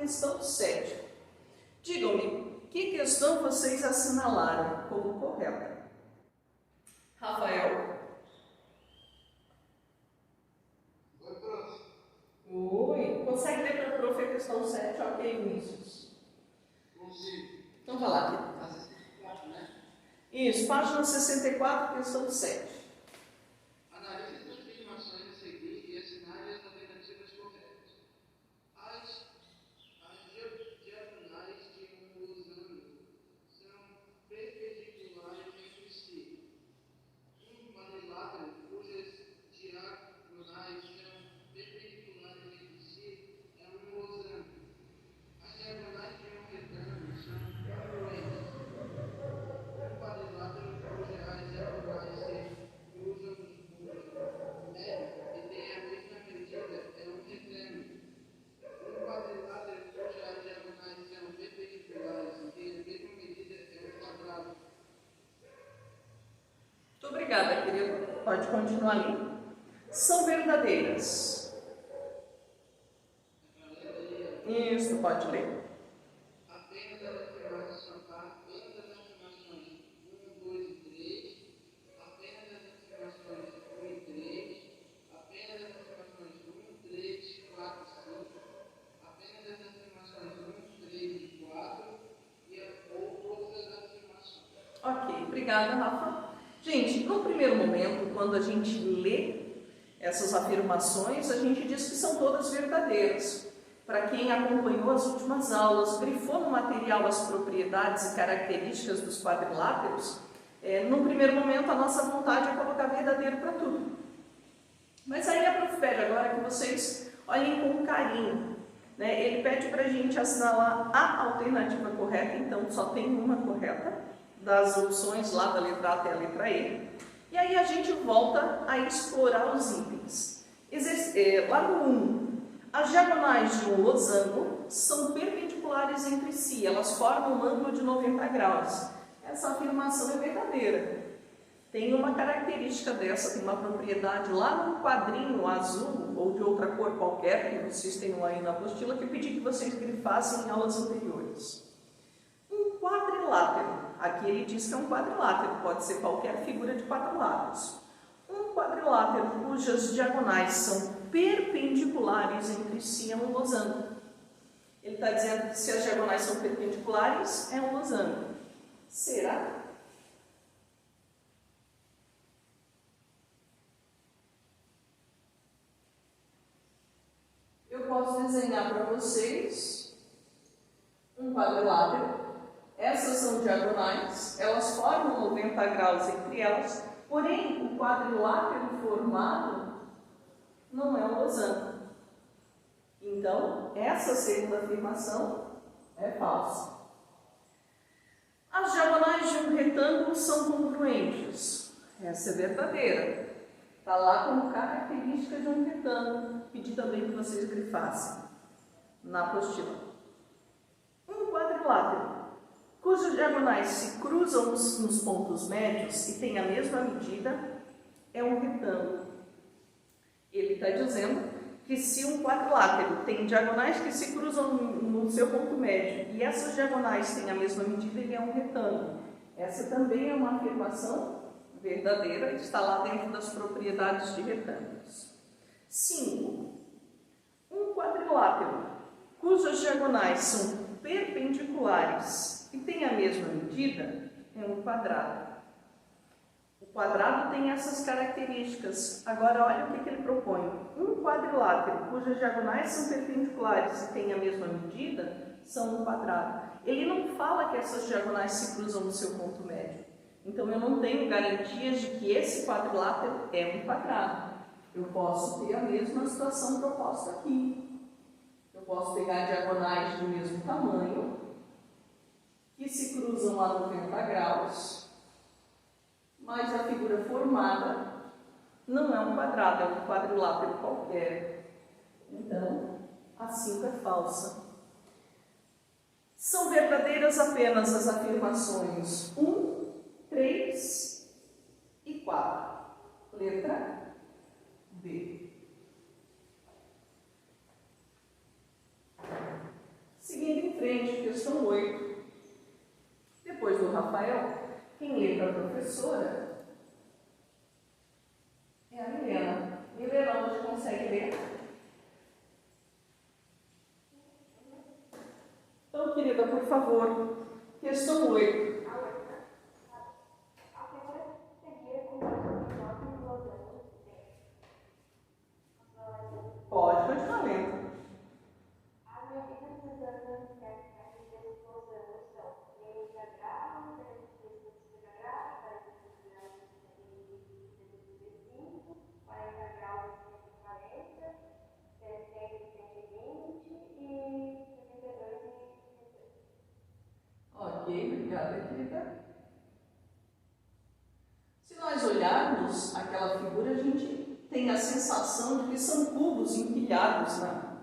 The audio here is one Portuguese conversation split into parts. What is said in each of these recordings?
questão 7. Digam-me, que questão vocês assinalaram como correta? Rafael? Oi, prof. Oi, consegue ler para a prof a questão 7? Ok, Vinícius. Consigo. Então vai lá, querido. A 64, né? Isso, página 64, questão 7. Analise as afirmações a seguir e assinale as alternativas corretas. As diagonais de um losango são perpendiculares entre si. Um quadrilátero cujas diagonais são perpendiculares entre si é um losango. As diagonais de um retângulo são congruentes. Um quadrilátero cujas diagonais se cruzam nos pontos médios e tem a mesma medida é um retângulo. Um quadrilátero cujas diagonais são perpendiculares e tem a mesma medida é um quadrado. Muito obrigada, querido. Pode continuar ali. São verdadeiras. Isso, pode ler. Apenas as afirmações 1, 2 e 3, apenas as afirmações 1 e 3, apenas as afirmações 1, 3, 4 e 5, apenas as afirmações 1, 3 e 4 ou outras afirmações. Ok, obrigada, Rafa. Gente, no primeiro momento, quando a gente lê essas afirmações, a gente diz que são todas verdadeiras. Para quem acompanhou as últimas aulas, grifou no material as propriedades e características dos quadriláteros, no primeiro momento a nossa vontade é colocar verdadeiro para tudo. Mas aí a prof pede agora que vocês olhem com carinho. Né? Ele pede para a gente assinalar a alternativa correta, então só tem uma correta, das opções lá da letra A até a letra E. E aí a gente volta a explorar os itens. Lá no 1, as diagonais de um losango são perpendiculares entre si, elas formam um ângulo de 90 graus. Essa afirmação é verdadeira. Tem uma característica dessa, tem uma propriedade lá no quadrinho azul ou de outra cor qualquer que vocês tenham aí na apostila que eu pedi que vocês grifassem em aulas anteriores. Um quadrilátero, aqui ele diz que é um quadrilátero, pode ser qualquer figura de quatro lados. Um quadrilátero cujas diagonais são perpendiculares entre si é um losango. Ele está dizendo que se as diagonais são perpendiculares, é um losango. Será? Eu posso desenhar para vocês um quadrilátero. Essas são diagonais, elas formam 90 graus entre elas, porém o quadrilátero formado não é um losango. Então, essa segunda afirmação é falsa. As diagonais de um retângulo são congruentes. Essa é verdadeira. Está lá como característica de um retângulo. Pedi também que vocês grifassem na apostila. Um quadrilátero, cujas diagonais se cruzam nos pontos médios e têm a mesma medida, é um retângulo. Ele está dizendo que se um quadrilátero tem diagonais que se cruzam no seu ponto médio e essas diagonais têm a mesma medida, ele é um retângulo. Essa também é uma afirmação verdadeira, está lá dentro das propriedades de retângulos. 5. Um quadrilátero cujas diagonais são perpendiculares e têm a mesma medida é um quadrado. O quadrado tem essas características. Agora, olha o que ele propõe. Um quadrilátero cujas diagonais são perpendiculares e têm a mesma medida são um quadrado. Ele não fala que essas diagonais se cruzam no seu ponto médio. Então, eu não tenho garantias de que esse quadrilátero é um quadrado. Eu posso ter a mesma situação proposta aqui. Eu posso pegar diagonais do mesmo tamanho, que se cruzam a 90 graus, mas a figura formada não é um quadrado, é um quadrilátero qualquer. Então, a 5 é falsa. São verdadeiras apenas as afirmações 1, 3 e 4. Letra B. 8. Depois do Rafael, quem lê para a professora é a Milena. Milena, hoje consegue ler? Então, querida, por favor, questão 8. Pode continuar lendo. A medida dos anos que os losangos são 30 graus, 30 graus, 45 graus, 135, 40 graus, 140, 60, 120 e 32 e 18. Ok, obrigada, querida. Se nós olharmos aquela figura, a gente tem a sensação de que são cubos empilhados, né?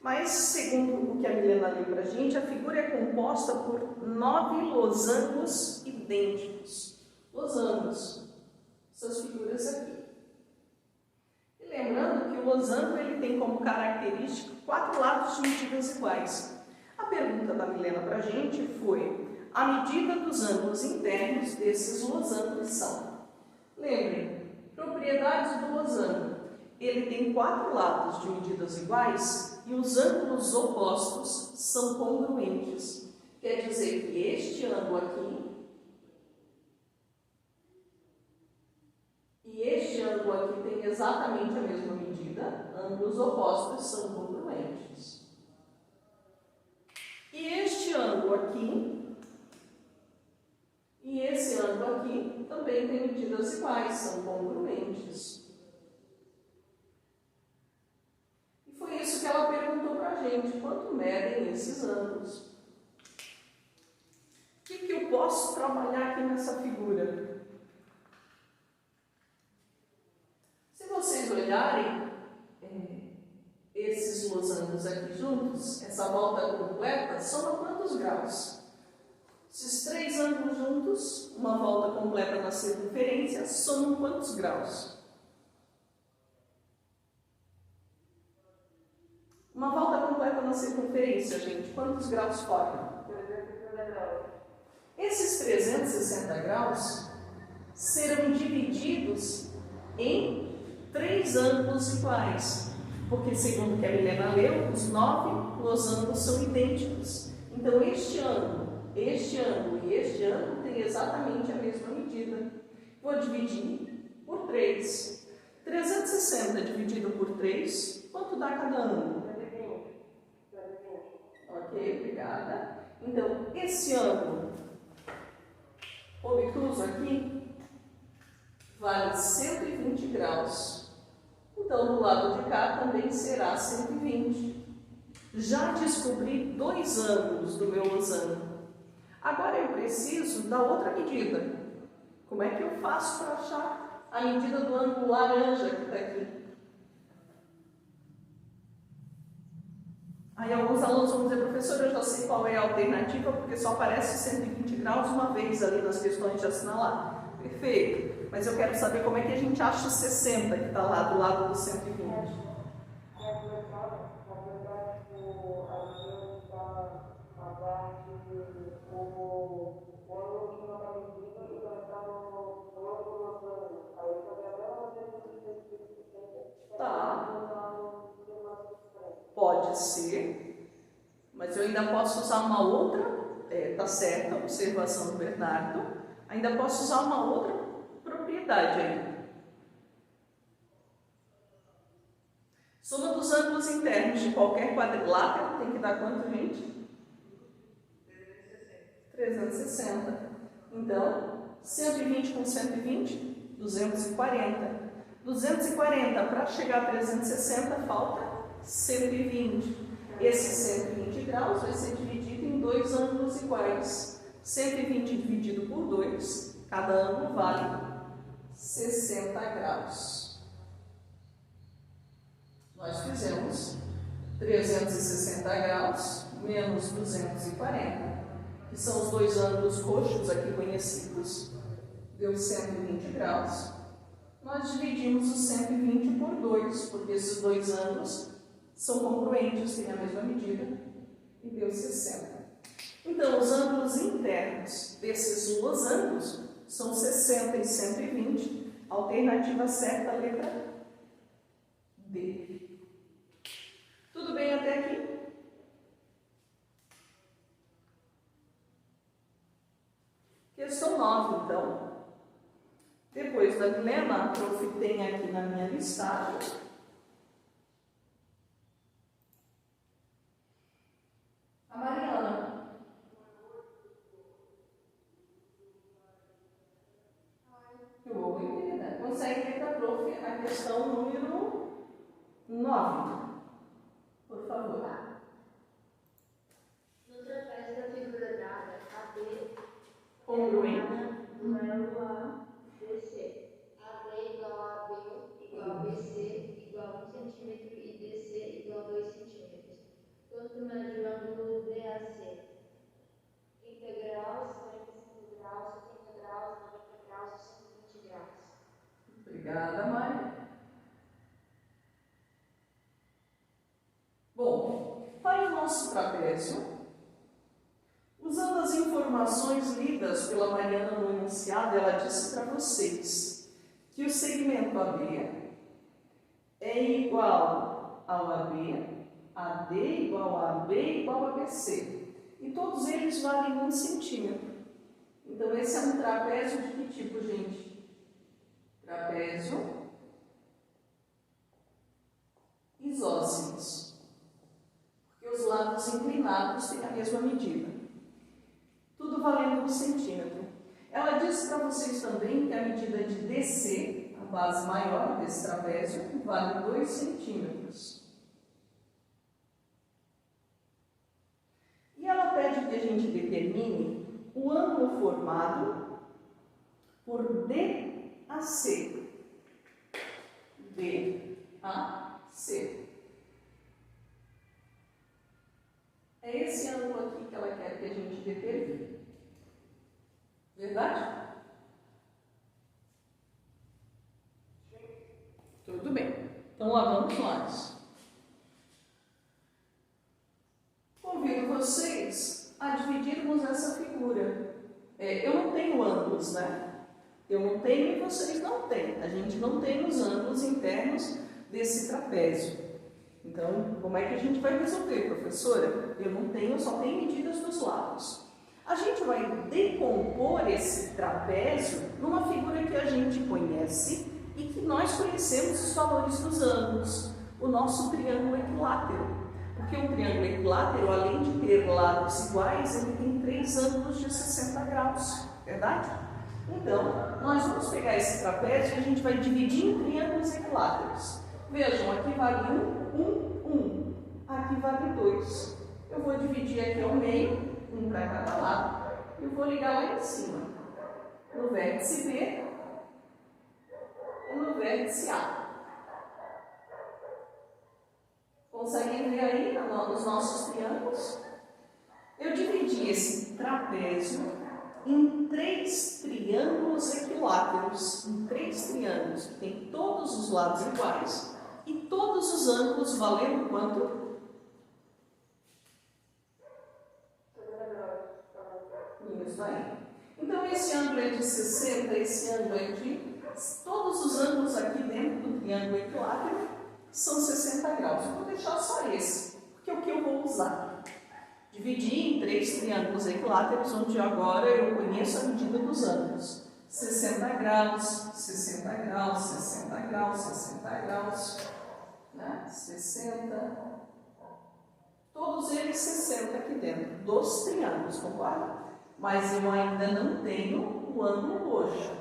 Mas, segundo o que a Milena leu para a gente, a figura é composta por 9 losangos idênticos. Losangos, essas figuras aqui. E lembrando que o losango ele tem como característica 4 lados de medidas iguais. A pergunta da Milena para a gente foi: a medida dos ângulos internos desses losangos são? Lembrem, propriedades do losango. Ele tem 4 lados de medidas iguais e os ângulos opostos são congruentes. Quer dizer que este ângulo aqui e este ângulo aqui tem exatamente a mesma medida, ângulos opostos são congruentes. E este ângulo aqui e esse ângulo aqui também tem medidas iguais, são congruentes. E foi isso que ela perguntou para a gente: quanto medem esses ângulos? O que eu posso trabalhar aqui nessa figura? Se vocês olharem esses losangos aqui juntos, essa volta completa, soma quantos graus? Esses 3 ângulos juntos, uma volta completa na circunferência, somam quantos graus? Uma volta completa na circunferência, gente, quantos graus formam? 360 graus. Esses 360 graus serão divididos em 3 ângulos iguais, porque, segundo o que a Milena leu, os 9 losangos são idênticos. Então, este ângulo e este ângulo têm exatamente a mesma medida. Vou dividir por 3. 360 dividido por 3, quanto dá cada ângulo? 120. Ok, obrigada. Então, esse ângulo obtuso aqui vale 120 graus. Então, do lado de cá também será 120. Já descobri 2 ângulos do meu losango. Agora eu preciso da outra medida. Como é que eu faço para achar a medida do ângulo laranja que está aqui? Aí alguns alunos vão dizer: professora, eu já sei qual é a alternativa, porque só aparece 120 graus uma vez ali nas questões de assinalar. Perfeito. Mas eu quero saber como é que a gente acha o 60 que está lá do lado do 120. Tá. Pode ser, mas eu ainda posso usar uma outra, tá certa a observação do Bernardo, ainda posso usar uma outra propriedade aí. Soma dos ângulos internos de qualquer quadrilátero tem que dar quanto, gente? 360. Então, 120 com 120, 240. 240 para chegar a 360 falta 120. Esse 120 graus vai ser dividido em 2 ângulos iguais. 120 dividido por 2, cada ângulo vale 60 graus. Nós fizemos 360 graus menos 240, que são os 2 ângulos roxos aqui conhecidos, deu 120 graus. Nós dividimos o 120 por 2, porque esses 2 ângulos são congruentes, têm a mesma medida, e deu 60. Então, internos desses losangos são 60 e 120. Alternativa certa, letra D. Tudo bem até aqui? Questão 9, então. Depois da Milena, a prof tem aqui na minha listagem. A Mariana. Oi, querida. Consegue ler para a prof a questão número 9? Por favor. No trapézio da figura dada, AB Congruente. duelo a BC. AD igual a AB igual a BC igual a 1 centímetro e DC igual a 2 centímetros. Quanto mede o ângulo DAC? 30 graus, 45 graus, 70 graus, 90 graus e 120 graus. Obrigada, Mari. Bom, para o nosso trapézio, usando as informações lidas pela Mariana no enunciado, ela disse para vocês que o segmento AB é igual ao AB, AD igual a AB igual a BC. E todos eles valem 1 centímetro. Então, esse é um trapézio de que tipo, gente? Trapézio isósceles. Porque os lados inclinados têm a mesma medida. Tudo valendo 1 centímetro. Ela disse para vocês também que a medida de DC, a base maior desse trapézio, vale 2 centímetros. E ela pede que a gente determine o ângulo formado por DAC. DAC. É esse ângulo aqui que ela quer que a gente determine. Verdade? Tudo bem. Então, lá vamos nós. Convido vocês a dividirmos essa figura. Eu não tenho ângulos, né? Eu não tenho e vocês não têm. A gente não tem os ângulos internos desse trapézio. Então, como é que a gente vai resolver, professora? Eu não tenho, eu só tenho medidas dos lados. A gente vai decompor esse trapézio numa figura que a gente conhece e que nós conhecemos os valores dos ângulos, o nosso triângulo equilátero. Porque um triângulo equilátero, além de ter lados iguais, ele tem 3 ângulos de 60 graus, verdade? Então, nós vamos pegar esse trapézio e a gente vai dividir em triângulos equiláteros. Vejam, aqui vale 1. Aqui vale 2. Eu vou dividir aqui ao meio, 1 para cada lado, e eu vou ligar lá em cima, no vértice B e no vértice A. Conseguem ver aí nos nossos triângulos? Eu dividi esse trapézio em 3 triângulos equiláteros, em 3 triângulos que tem todos os lados iguais e todos os ângulos valendo quanto? Isso aí. Então, esse ângulo é de 60, esse ângulo é de... Todos os ângulos aqui dentro do triângulo equilátero são 60 graus. Eu vou deixar só esse, porque é o que eu vou usar. Dividi em 3 triângulos equiláteros, onde agora eu conheço a medida dos ângulos. 60 graus, 60 graus, 60 graus, 60 graus, né? 60. Todos eles 60 aqui dentro dos triângulos, concorda? Mas eu ainda não tenho o ângulo roxo.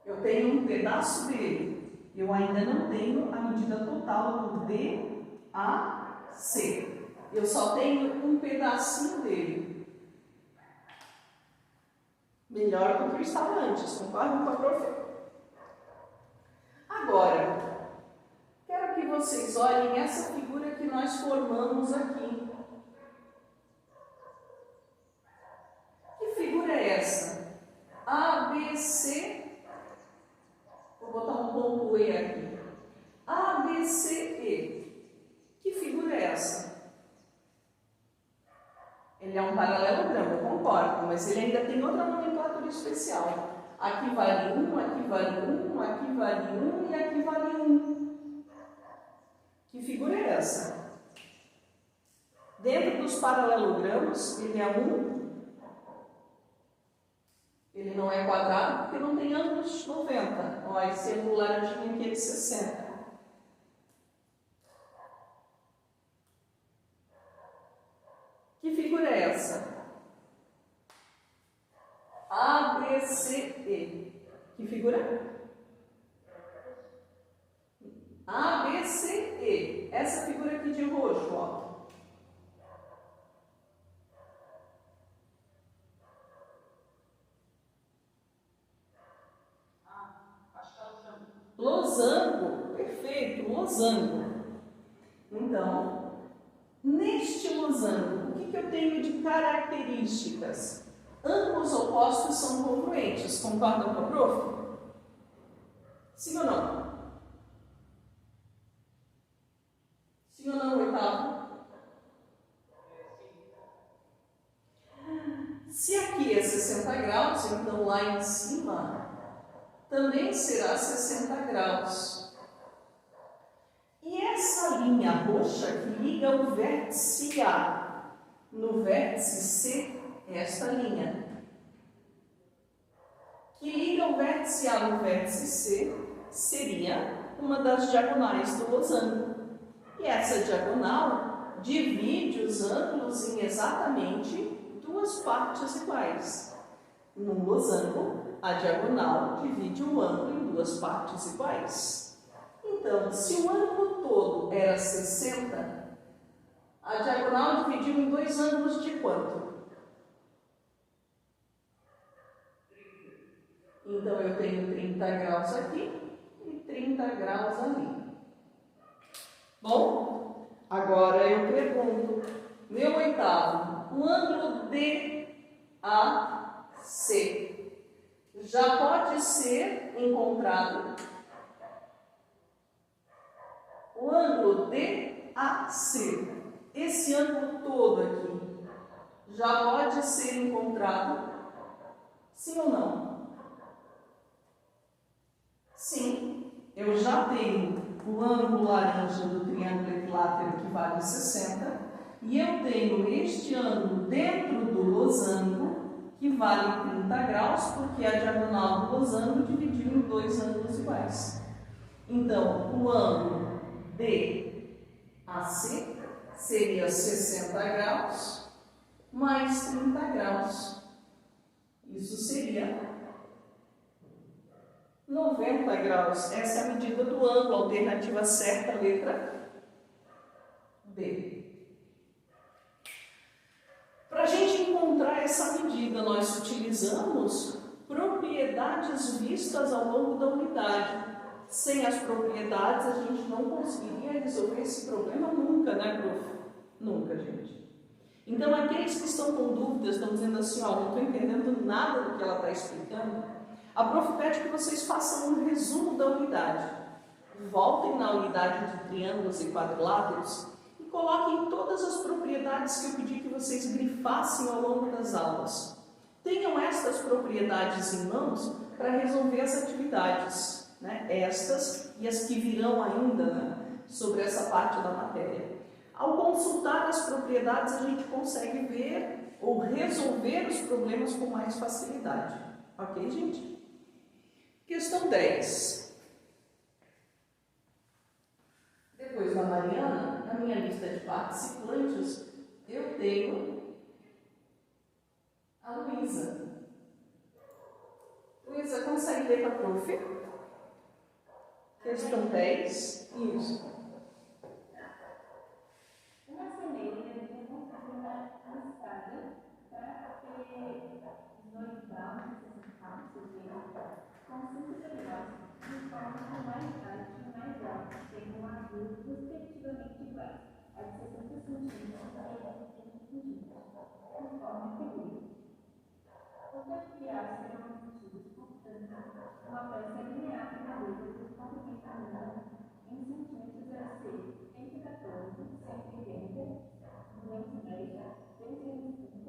Eu tenho um pedaço dele. Eu ainda não tenho a medida total do DAC. Eu só tenho um pedacinho dele. Melhor do que eu estava antes, concordam com a prof? Agora, quero que vocês olhem essa figura que nós formamos aqui. Que figura é essa? ABC. Vou botar um ponto E aqui. ABCE. Que figura é essa? Ele é um paralelogramo, eu concordo, mas ele ainda tem outra nomenclatura especial. Aqui vale 1, aqui vale 1, aqui vale 1 e aqui vale 1. Que figura é essa? Dentro dos paralelogramos, ele é 1. Ele não é quadrado porque não tem ângulos de 90. Ó, esse ângulo laranjinho aqui é de 60. Que figura é essa? ABCE. Que figura? ABCE. Essa figura aqui de roxo, ó. Losango. Perfeito, losango. Então, neste losango, o que eu tenho de características? Ambos opostos são congruentes. Concordam com a prof? Sim ou não? Sim ou não, oitavo? Se aqui é 60 graus, então lá em cima também será 60 graus. E essa linha roxa que liga o vértice A no vértice C, esta linha que liga o vértice A no vértice C, seria uma das diagonais do losango. E essa diagonal divide os ângulos em exatamente duas partes iguais. No losango, a diagonal divide o ângulo em duas partes iguais. Então, se o ângulo todo era 60, a diagonal dividiu em dois ângulos de quanto? Então, eu tenho 30 graus aqui e 30 graus ali. Bom, agora eu pergunto, meu oitavo, o ângulo DAC já pode ser encontrado? O ângulo DAC, esse ângulo todo aqui, já pode ser encontrado? Sim ou não? Sim, eu já tenho o ângulo laranja do triângulo equilátero que vale 60 e eu tenho este ângulo dentro do losango que vale 30 graus porque a diagonal do losango dividiu em dois ângulos iguais. Então, o ângulo DAC seria 60 graus mais 30 graus. Isso seria 90 graus. Essa é a medida do ângulo, alternativa certa, letra B. Para a gente encontrar essa medida, nós utilizamos propriedades vistas ao longo da unidade. Sem as propriedades, a gente não conseguiria resolver esse problema nunca, né, prof? Nunca, gente. Então, aqueles que estão com dúvidas, estão dizendo assim, ó, não estou entendendo nada do que ela está explicando, a prof pede que vocês façam um resumo da unidade. Voltem na unidade de triângulos e quadriláteros e coloquem todas as propriedades que eu pedi que vocês grifassem ao longo das aulas. Tenham estas propriedades em mãos para resolver as atividades, né? Estas e as que virão ainda, né? Sobre essa parte da matéria. Ao consultar as propriedades, a gente consegue ver ou resolver os problemas com mais facilidade. Ok, gente? Questão 10. Depois da Mariana, na minha lista de participantes, eu tenho a Luísa. Luísa, consegue ler para a prof? Questão 10. Isso. Uma semente deve construir uma escada para que os dois graus com 5 degraus de forma mais baixa e mais alta, sendo um ângulo respectivamente iguais, a de 60 centímetros e 30 centímetros, conforme a figura. Os materiais serão medidos, portanto, uma peça linear de madeira de comprimento em centímetros a ser 114, 180, 210, 230,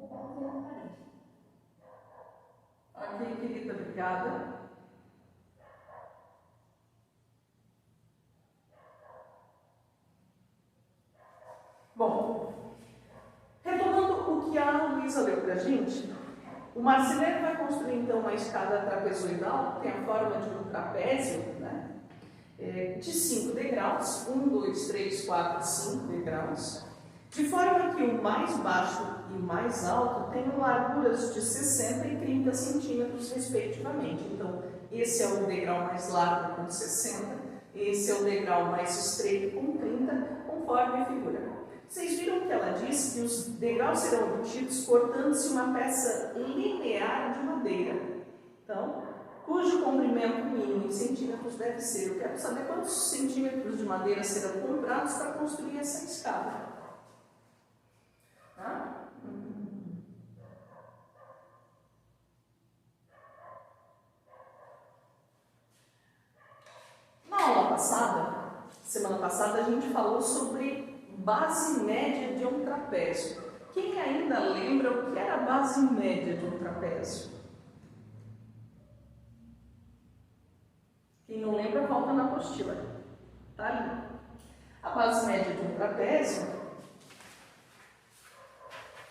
Ok, querida, obrigada. Bom, retomando o que a Luísa leu para a gente, o marceneiro vai construir então uma escada trapezoidal, que tem a forma de um trapézio, né? De 5 degraus, 1, 2, 3, 4, 5 degraus, de forma que o mais baixo e o mais alto tenham larguras de 60 e 30 centímetros, respectivamente. Então, esse é o degrau mais largo com 60, esse é o degrau mais estreito com 30, conforme a figura. Vocês viram que ela disse que os degraus serão obtidos cortando-se uma peça linear de madeira. Então, cujo comprimento mínimo em centímetros deve ser. Eu quero saber quantos centímetros de madeira serão comprados para construir essa escada. Tá? Na aula passada, semana passada, a gente falou sobre base média de um trapézio. Quem ainda lembra o que era a base média de um trapézio? Quem não lembra, volta na apostila. Tá ali. A base média de um trapézio,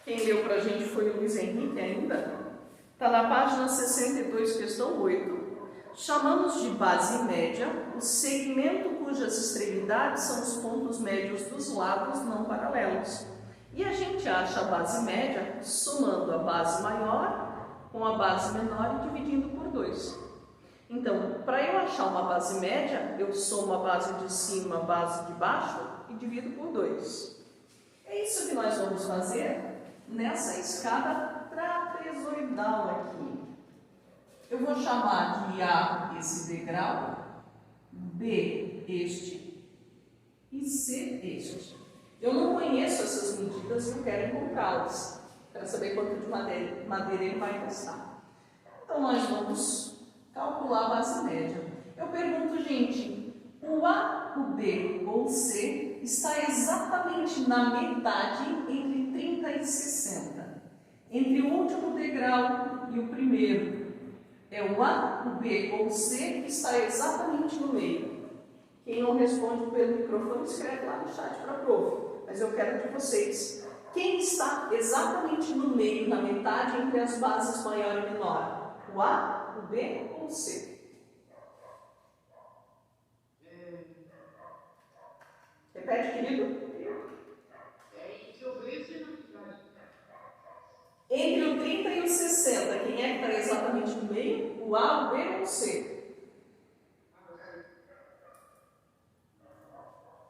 quem leu pra gente foi o Luiz Henrique ainda, está na página 62, questão 8. Chamamos de base média o segmento cujas extremidades são os pontos médios dos lados não paralelos. E a gente acha a base média somando a base maior com a base menor e dividindo por 2. Então, para eu achar uma base média, eu somo a base de cima, a base de baixo e divido por 2. É isso que nós vamos fazer nessa escada trapezoidal aqui. Eu vou chamar de A esse degrau, B este e C este. Eu não conheço essas medidas e eu quero encontrá-las. Quero saber quanto de madeira ele vai gastar. Então, nós vamos calcular a base média. Eu pergunto, gente, o A, o B ou o C está exatamente na metade entre 30 e 60. Entre o último degrau e o primeiro. É o A, o B ou o C que está exatamente no meio. Quem não responde pelo microfone, escreve lá no chat para a prof. Mas eu quero de vocês. Quem está exatamente no meio, na metade, entre as bases maior e menor? O A, o B ou o C? Repete, querido. Entre o 30 e o 60, quem é que está exatamente no meio? O A, o B ou o C?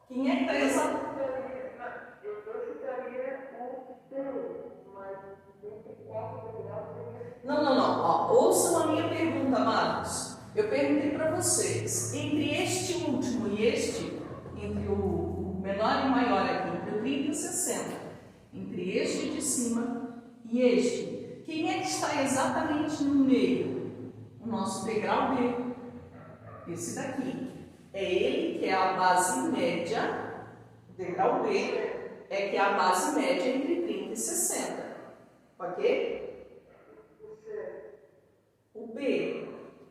Quem é que está exatamente? Eu chutaria o C, mas entre 4 degraus. Não. Ó, ouçam a minha pergunta, amados. Eu perguntei para vocês, entre este último e este, entre o menor e o maior aqui, entre o 30 e o 60, entre este de cima e este, quem é que está exatamente no meio? O nosso degrau B. Esse daqui. É ele que é a base média, o degrau B é que é a base média entre 30 e 60. Ok? O B.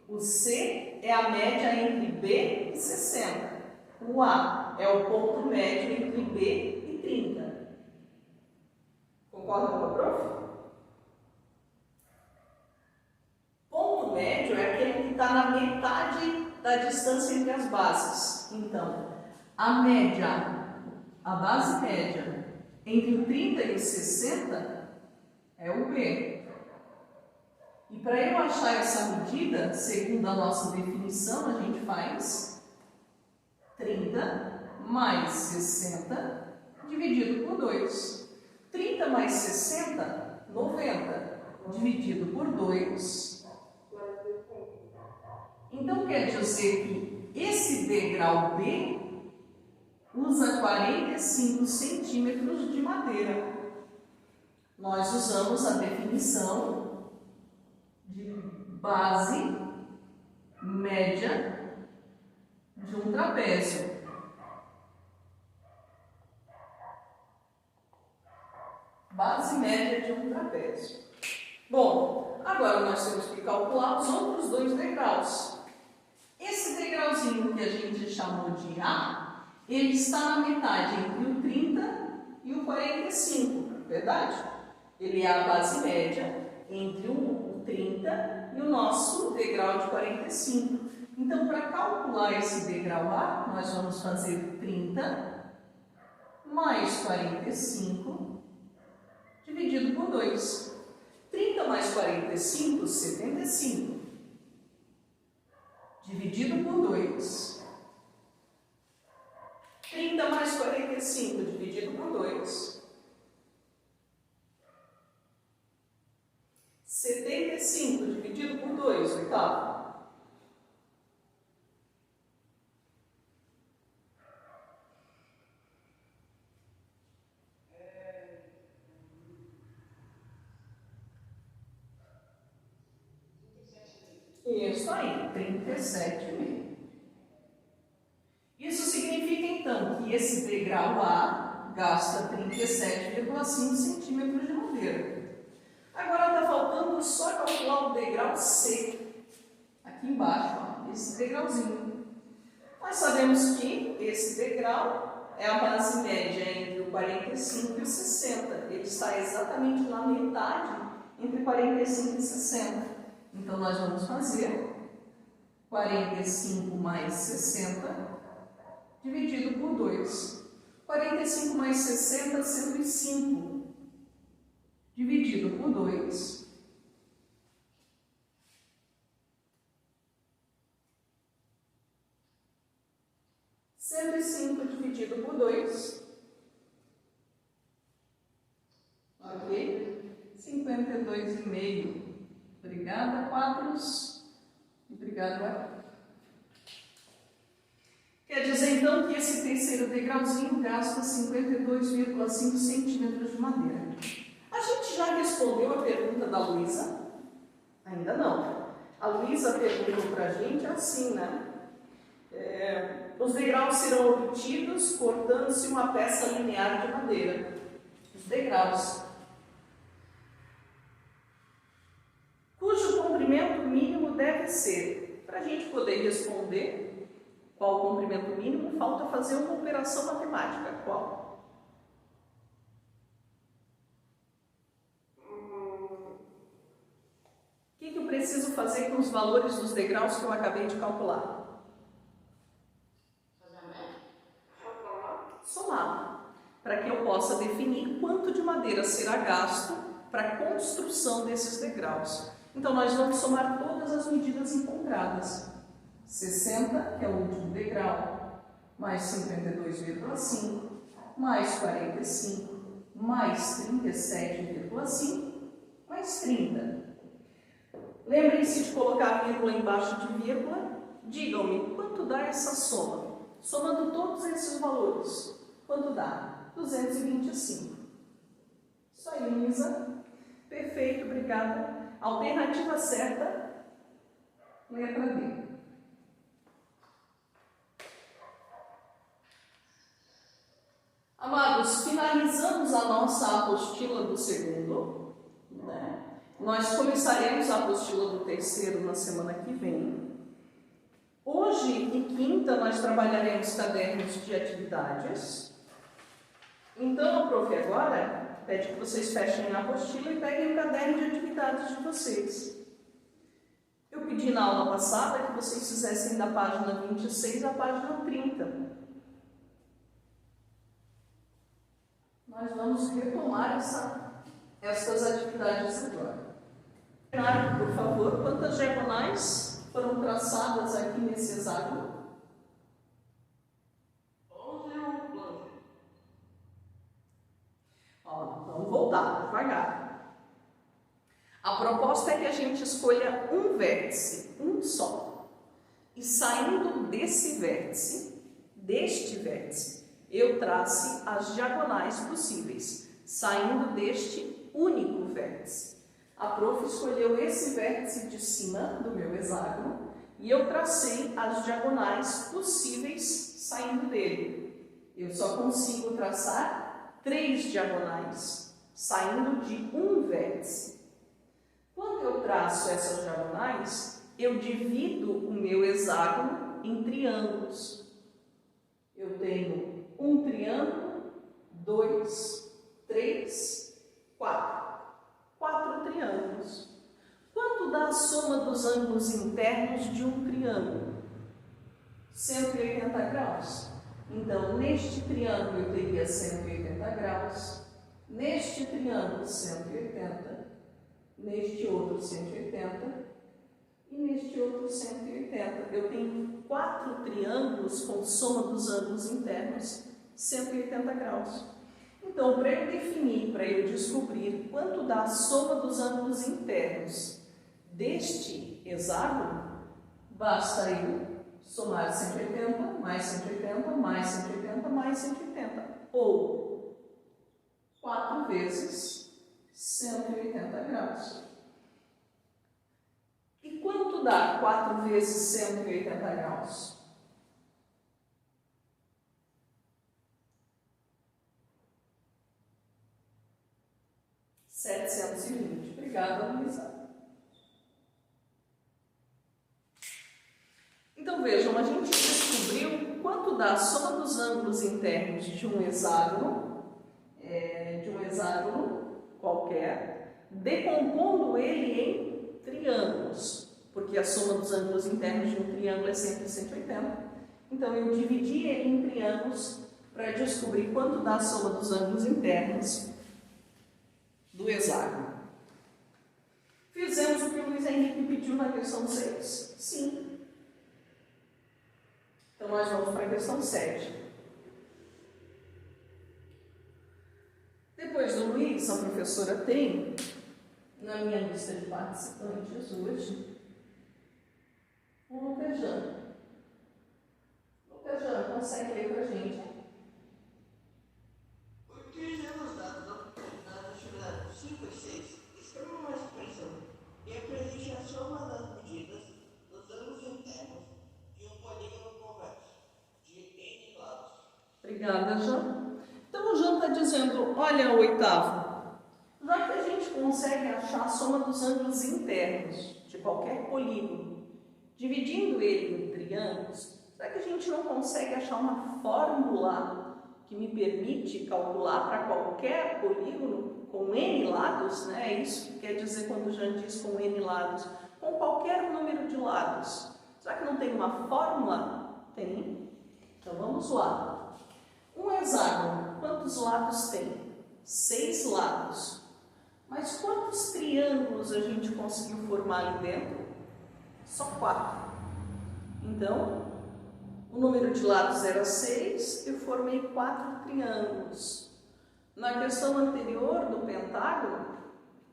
O C é a média entre B e 60. O A é o ponto médio entre B e 30. Concordam com a prof? Ponto médio é aquele que está na metade da distância entre as bases. Então, a média, a base média entre o 30 e o 60 é o B. E para eu achar essa medida, segundo a nossa definição, a gente faz 30 mais 60 dividido por 2. 30 mais 60, 90, dividido por 2. Então, quer dizer que esse degrau B usa 45 centímetros de madeira. Nós usamos a definição de base média de um trapézio. Base média de um trapézio. Bom, agora nós temos que calcular os outros dois degraus. Esse degrauzinho que a gente chamou de A, ele está na metade entre o 30 e o 45, verdade? Ele é a base média entre o 30 e o nosso degrau de 45. Então, para calcular esse degrau A, nós vamos fazer 30 mais 45 dividido por 2. 30 mais 45, 75. Dividido por 2. 30 mais 45 dividido por 2. 75 dividido por 2, oitavo. Isso aí, 37,5. Isso significa, então, que esse degrau A gasta 37,5 centímetros de madeira. Agora está faltando só calcular o degrau C. Aqui embaixo, ó, esse degrauzinho. Nós sabemos que esse degrau é a base média entre o 45 e o 60. Ele está exatamente na metade entre 45 e 60. Então, nós vamos fazer 45 mais 60 dividido por 2. 45 mais 60, 105. Dividido por 2. Cento e cinco dividido por 2. Ok? 52,5. Obrigada, quadros. Obrigado, Ari. Quer dizer, então, que esse terceiro degrauzinho gasta 52,5 centímetros de madeira. A gente já respondeu a pergunta da Luísa? Ainda não. A Luísa perguntou para a gente assim, né? Os degraus serão obtidos cortando-se uma peça linear de madeira. Os degraus. Cujo comprimento mínimo deve ser. Para a gente poder responder qual o comprimento mínimo, falta fazer uma operação matemática. Qual? O que eu preciso fazer com os valores dos degraus que eu acabei de calcular? Somar. Para que eu possa definir quanto de madeira será gasto para a construção desses degraus. Então, nós vamos somar todas as medidas encontradas. 60, que é o último degrau, mais 52,5, mais 45, mais 37,5, mais 30. Lembrem-se de colocar a vírgula embaixo de vírgula. Digam-me, quanto dá essa soma? Somando todos esses valores, quanto dá? 225. Isso aí, Luísa. Perfeito, obrigada. Alternativa certa, letra D. Amados, finalizamos a nossa apostila do segundo, né? Nós começaremos a apostila do terceiro na semana que vem. Hoje e quinta nós trabalharemos cadernos de atividades. Então, a prof agora pede que vocês fechem a apostila e peguem o caderno de atividades de vocês. Eu pedi na aula passada que vocês fizessem da página 26 à página 30. Nós vamos retomar estas atividades agora. Por favor, quantas diagonais foram traçadas aqui nesse hexágono? 11 ou 12? Vamos voltar devagar. A proposta é que a gente escolha um vértice, um só. E saindo desse vértice, deste vértice, eu trace as diagonais possíveis, saindo deste único vértice. A prof escolheu esse vértice de cima do meu hexágono e eu tracei as diagonais possíveis saindo dele. Eu só consigo traçar 3 diagonais, saindo de um vértice. traço essas diagonais, eu divido o meu hexágono em triângulos. Eu tenho um triângulo, 2, 3, 4. 4 triângulos. Quanto dá a soma dos ângulos internos de um triângulo? 180 graus. Então, neste triângulo eu teria 180 graus, neste triângulo 180, neste outro 180 e neste outro 180. Eu tenho 4 triângulos com soma dos ângulos internos, 180 graus. Então, para eu definir, para eu descobrir quanto dá a soma dos ângulos internos deste hexágono, basta eu somar 180, mais 180, mais 180, mais 180. Ou 4 vezes 180 graus. E quanto dá 4 vezes 180 graus? R$720. Obrigada, Luísa. Então vejam, a gente descobriu quanto dá a soma dos ângulos internos de um hexágono qualquer, decompondo ele em triângulos, porque a soma dos ângulos internos de um triângulo é sempre 180. Então eu dividi ele em triângulos para descobrir quanto dá a soma dos ângulos internos do hexágono. Fizemos o que o Luiz Henrique pediu na questão 6? Sim. Então, nós vamos para a questão 7. Depois do Luiz, a professora tem, na minha lista de participantes hoje, o Lucajano. Lucajano, consegue ler para a gente? Utilizando os dados da atividade 5 e 6, escreva uma expressão e apresente a soma das medidas dos ângulos internos de um polígono convexo de N lados. Obrigada, Jean. Então, o Jean está dizendo, olha o oitavo, já que a gente consegue achar a soma dos ângulos internos de qualquer polígono, dividindo ele em triângulos, será que a gente não consegue achar uma fórmula que me permite calcular para qualquer polígono com N lados, né? É isso que quer dizer quando o Jean diz com N lados, com qualquer número de lados. Será que não tem uma fórmula? Tem. Então vamos lá. Um hexágono, quantos lados tem? 6 lados. Mas quantos triângulos a gente conseguiu formar ali dentro? Só 4. Então, o número de lados era 6, eu formei 4 triângulos. Na questão anterior do pentágono,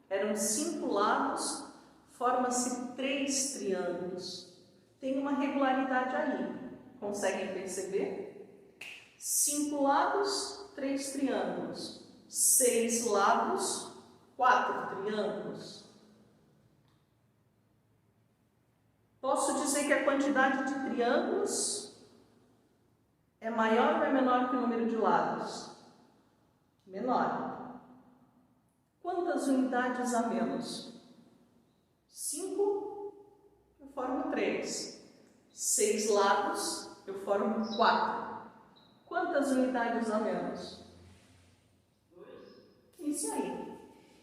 eram 5 lados, forma-se 3 triângulos. Tem uma regularidade aí, conseguem perceber? 5 lados, 3 triângulos. 6 lados, 4 triângulos. Posso dizer que a quantidade de triângulos é maior ou é menor que o número de lados? Menor. Quantas unidades a menos? 5, eu formo 3. 6 lados, eu formo 4. Quantas unidades a menos? 2. Isso aí.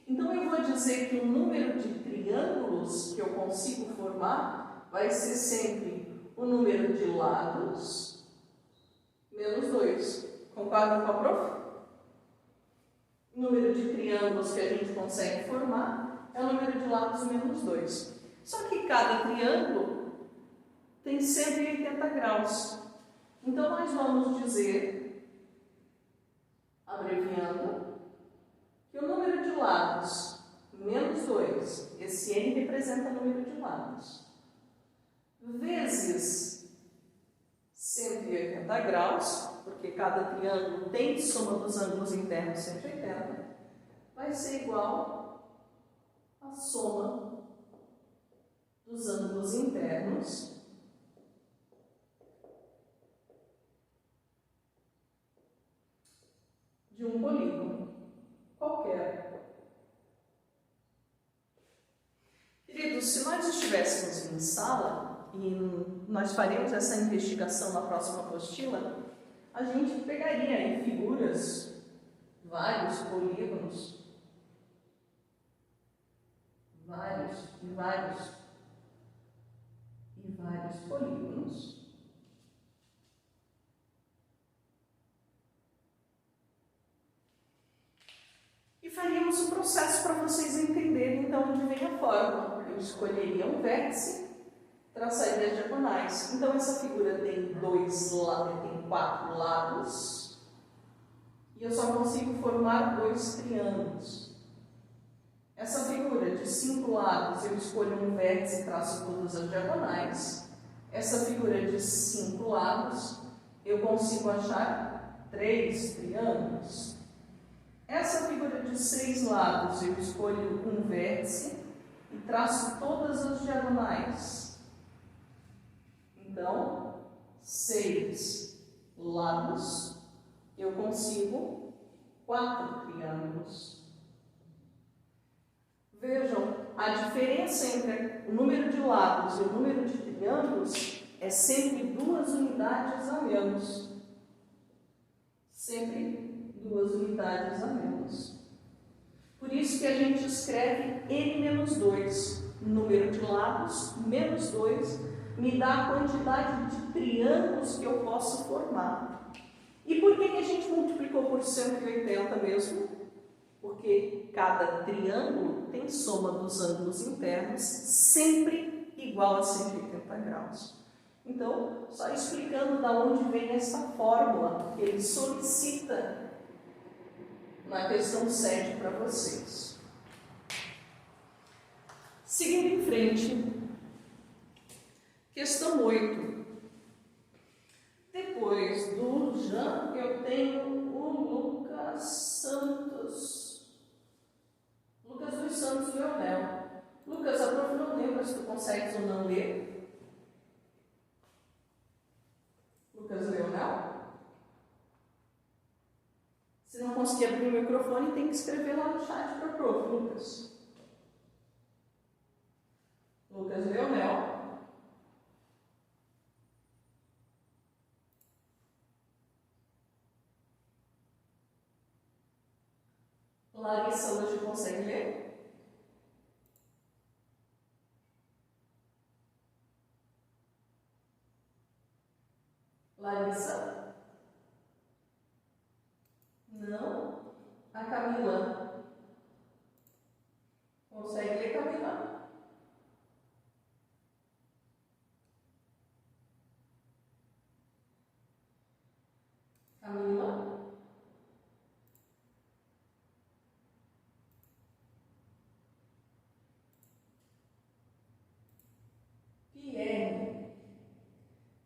Então, eu vou dizer que o número de triângulos que eu consigo formar vai ser sempre o número de lados menos 2. Concordam com a prof? O número de triângulos que a gente consegue formar é o número de lados menos 2. Só que cada triângulo tem 180 graus. Então, nós vamos dizer, abreviando, que o número de lados menos 2, esse N representa o número de lados, vezes 180 graus, porque cada triângulo tem soma dos ângulos internos 180, vai ser igual à soma dos ângulos internos de um polígono qualquer. Queridos, se nós estivéssemos em sala e nós faremos essa investigação na próxima apostila, a gente pegaria em figuras vários polígonos, vários polígonos, e faríamos o processo para vocês entenderem de onde vem a fórmula. Eu escolheria um vértice, traçaria as diagonais. Então essa figura tem 4 lados e eu só consigo formar 2 triângulos. Essa figura de 5 lados, eu escolho um vértice e traço todas as diagonais. Essa figura de 5 lados, eu consigo achar 3 triângulos. Essa figura de 6 lados, eu escolho um vértice e traço todas as diagonais. Então, 6 lados, eu consigo 4 triângulos. Vejam, a diferença entre o número de lados e o número de triângulos é sempre 2 unidades a menos. Sempre 2 unidades a menos. Por isso que a gente escreve N-2. Número de lados menos 2 me dá a quantidade de triângulos que eu posso formar. E por que a gente multiplicou por 180 mesmo? Porque cada triângulo tem soma dos ângulos internos sempre igual a 180 graus. Então, só explicando da onde vem essa fórmula que ele solicita na questão 7 para vocês. Seguindo em frente, questão 8. Depois do Jean, eu tenho o Lucas Santos. Lucas dos Santos Leonel. Lucas, a prof não lembra se tu consegues ou não ler. Lucas Leonel? Se não conseguir abrir o microfone, tem que escrever lá no chat para a prof, Lucas. Lucas Leonel. Larissa hoje consegue ler? Larissa? Não? A Camila? Consegue ler, Camila? Camila? Pierre?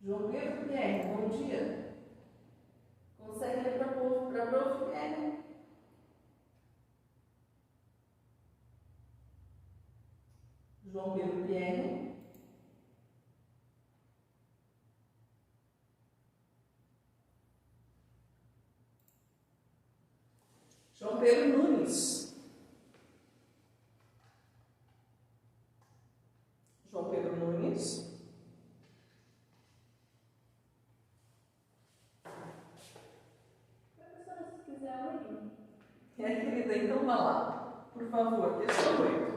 João Pedro Pierre, bom dia. Consegue ler para a prof, Pierre? João Pedro Pierre. João Pedro Nunes. João Pedro Nunes. Professora, se quiser ler. Querida, então vá lá. Por favor, questão 8.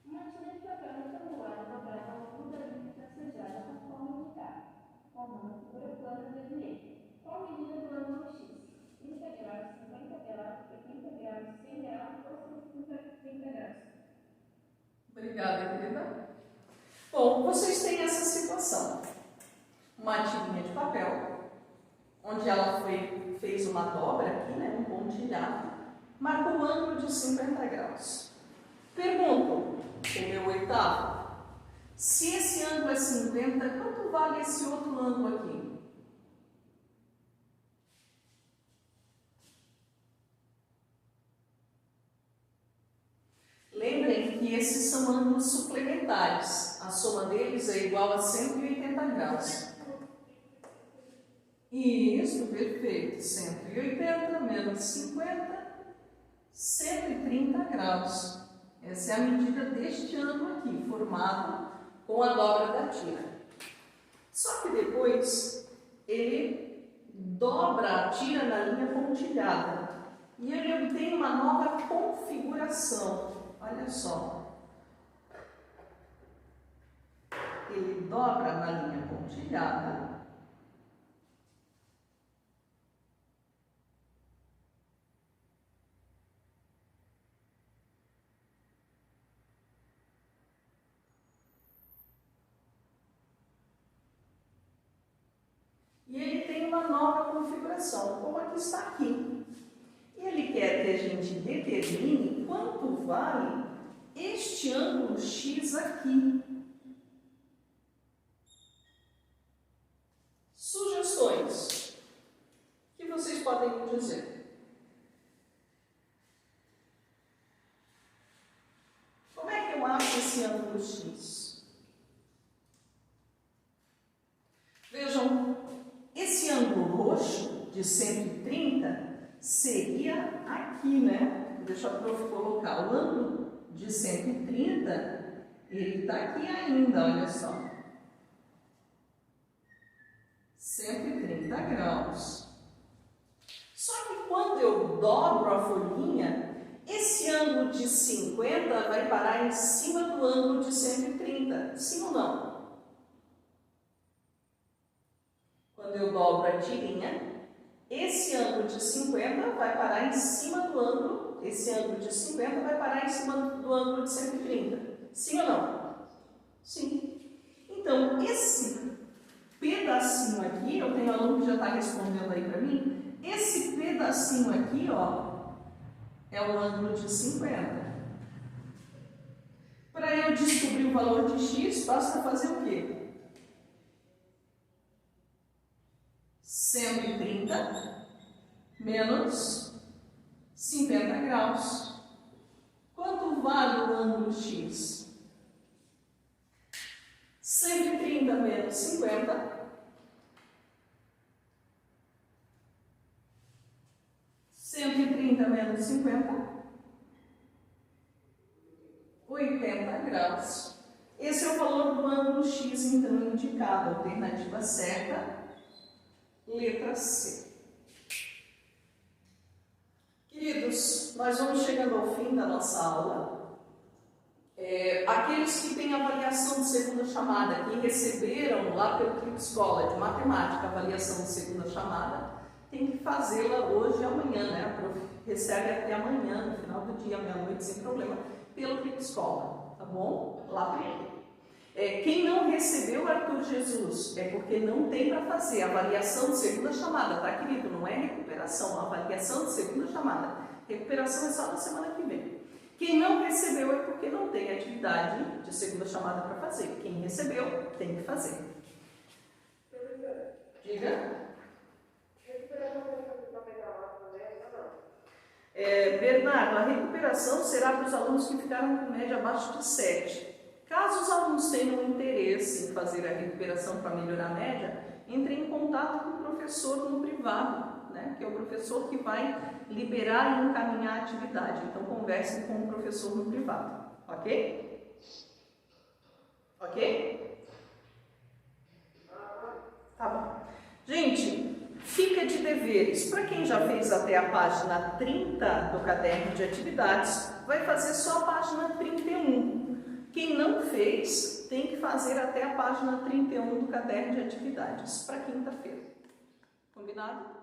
Uma tira de papel retangular dobrada ao longo da linha tracejada conforme indicado, formando a figura plana do direito. Qual a medida do ângulo X? 30 graus, 50 graus, 80 graus, 100 graus ou 130 graus? Obrigada, querida. Bom, vocês têm essa situação. Uma tirinha de papel, onde ela fez uma dobra aqui, né, um pontilhado, marcou um ângulo de 50 graus. Pergunto, o meu oitavo, se esse ângulo é 50, quanto vale esse outro ângulo aqui? Lembrem que esses são ângulos suplementares. A soma deles é igual a 180 graus. Isso, perfeito. 180 menos 50, 130 graus. Essa é a medida deste ângulo aqui, formado com a dobra da tira. Só que depois ele dobra a tira na linha pontilhada e ele obtém uma nova configuração. Olha só. Ele dobra na linha pontilhada. E ele tem uma nova configuração, como a que está aqui. E ele quer que a gente determine quanto vale este ângulo X aqui. Sugestões. O que vocês podem me dizer? Como é que eu acho esse ângulo X? Vejam, esse ângulo roxo de 130 seria aqui, né? Deixa a prof colocar o ângulo de 130, ele está aqui ainda, olha só. 130 graus. Só que quando eu dobro a folhinha, esse ângulo de 50 vai parar em cima do ângulo de 130. Sim ou não? Quando eu dobro a tirinha, esse ângulo de 50 vai parar em cima do ângulo, esse ângulo de 50 vai parar em cima do ângulo de 130. Sim ou não? Sim. Então, esse pedacinho aqui, eu tenho um aluno que já está respondendo aí para mim, esse pedacinho aqui, ó, é o ângulo de 50. Para eu descobrir o valor de x, basta fazer o quê? 130 menos 50 graus. Quanto vale o ângulo x? 130 menos 50. 130 menos 50. 80 graus. Esse é o valor do ângulo x, então, indicado. Alternativa certa, letra C. Queridos, nós vamos chegando ao fim da nossa aula. Aqueles que têm avaliação de segunda chamada, que receberam lá pelo Clip Escola de matemática, avaliação de segunda chamada, tem que fazê-la hoje e amanhã, né? A prof recebe até amanhã, no final do dia, meia-noite, sem problema, pelo Clip Escola, tá bom? Lá para ele. Quem não recebeu o Arthur Jesus é porque não tem para fazer avaliação de segunda chamada, tá, querido? Não é recuperação, avaliação de segunda chamada. Recuperação é só na semana que vem. Quem não recebeu é porque não tem atividade de segunda chamada para fazer. Quem recebeu, tem que fazer. Diga. Bernardo, a recuperação será para os alunos que ficaram com média abaixo de 7. Caso os alunos tenham interesse em fazer a recuperação para melhorar a média, entre em contato com o professor no privado, né? Que é o professor que vai liberar e encaminhar a atividade. Então, converse com o professor no privado, ok? Ok? Tá bom. Gente, fica de deveres. Para quem já fez até a página 30 do caderno de atividades, vai fazer só a página 31. Quem não fez, tem que fazer até a página 31 do caderno de atividades, para quinta-feira. Combinado?